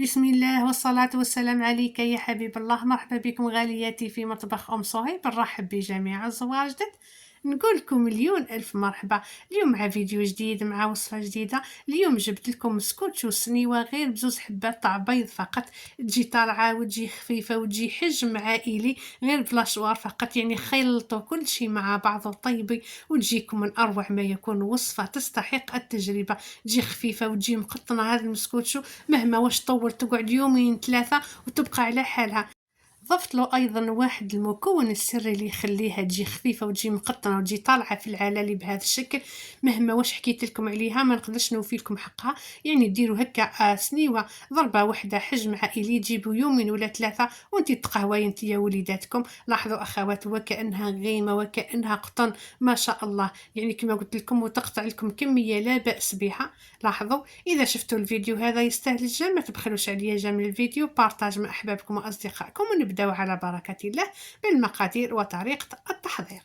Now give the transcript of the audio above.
بسم الله والصلاة والسلام عليك يا حبيب الله. مرحبا بكم غالياتي في مطبخ أم صهيب. نرحب بجميع الزوار جدد. نقول لكم مليون ألف مرحبا اليوم مع فيديو جديد مع وصفة جديدة. اليوم جبت لكم سكوتش وسنيوة غير بزوز حبات تاع بيض فقط، تجي طالعة وتجي خفيفة وتجي حجم عائلي غير بلا شوار فقط، يعني خلطوا كل شيء مع بعض وطيبي وتجيكم من أروع ما يكون. وصفة تستحق التجربة، تجي خفيفة وتجي مقطنة. هذا المسكوتشو مهما واش طول تقعد يومين ثلاثة وتبقى على حالها. ضفت له ايضا واحد المكون السري اللي يخليها تجي خفيفه وتجي مقطنه وتجي طالعه في العلالي بهذا الشكل. مهما واش حكيت لكم عليها ما نقدرش نوفي لكم حقها. يعني ديروا هكا سنيوه ضربه واحده حجم عائلي، تجيبوا يومين ولا ثلاثه وانت تقهوي انت يا وليداتكم. لاحظوا اخوات وكانها غيمه وكانها قطن ما شاء الله، يعني كما قلت لكم وتقطع لكم كميه لا باس بها. لاحظوا اذا شفتوا الفيديو هذا يستاهل الجمال ما تبخلوش عليا جمل الفيديو، بارطاج مع احبابكم واصدقائكم. ونبداو على بركه الله بالمقادير وطريقه التحضير.